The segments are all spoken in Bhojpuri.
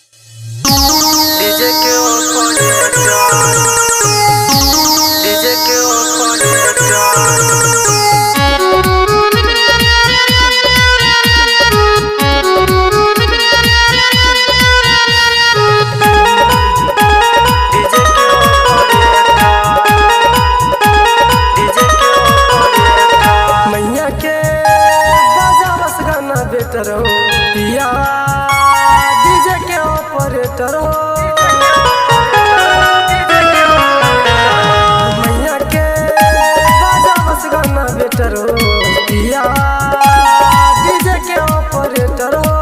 डीजे के ऑपरेटर डीजे के मैया के बजावस गाना बेटर हो पिया डीजे के ऑपरेटर हो मैया के बजावस गाना बेटर हो पिया डीजे के ऑपरेटर हो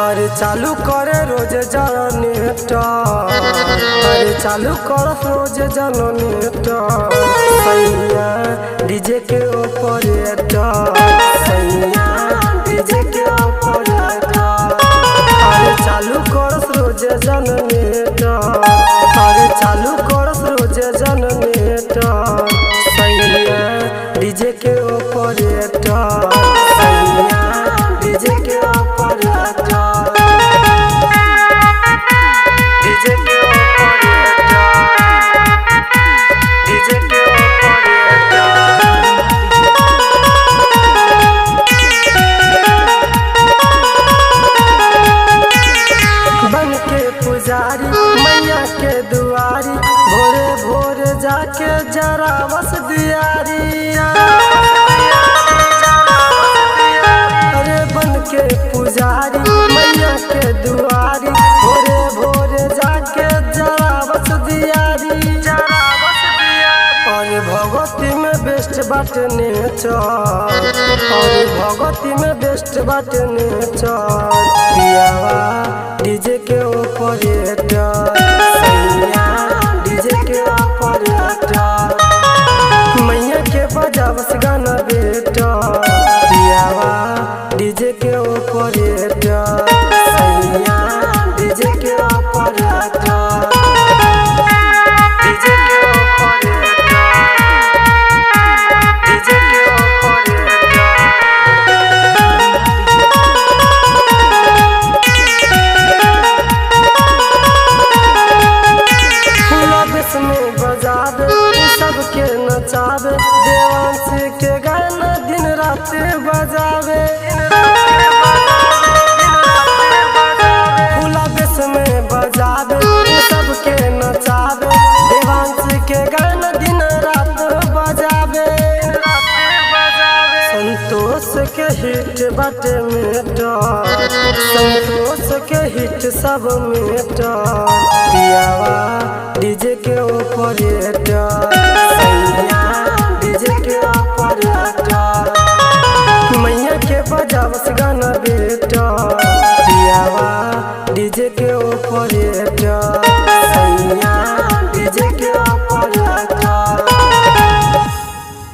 अरे चालू करे रोज जनरेटर अरे चालू कर रोज जनरेटर सैया डीजे के ऑपरेटर सैया डीजे के ऑपरेटर अरे चालू कर रोज जनरेटर अरे चालू कर रोज जनरेटर सैया डीजे के ऑपरेटर सैया डीजे के ऑपरेटर डीजे के बन के पुजारी मैया के दुआरी भोरे भोरे जाके जरा बस दियारी अरे बन के पुजारी मैया के दुआरी भोरे भोरे जाके जरा बस दियारी और भगवती में बेस्ट बाटे नेचर और भगवती में बेस्ट बाटे नेचर पियावा डीजे के ऑपरेटर सैया डीजे के ऑपरेटर मैया के बजावस गाना बेटा पियावा डीजे के ऑपरेटर सैया डीजे के ऑपरेटर डीजे के ऑपरेटर डीजे के में बजावे सबके नचावे देवांश के गाना दिन रात बजावे फूला बेस में बजावे सबके नचावे देवांश के गाना दिन रात बजावे संतोष के हिट बाटे मेटर संतोष के हिट सब मेटर पियावा डीजे के ऑपरेटर सैया डीजे के ऑपरेटर मैया के बजावस गाना बेटा पियावा डीजे के ऑपरेटर।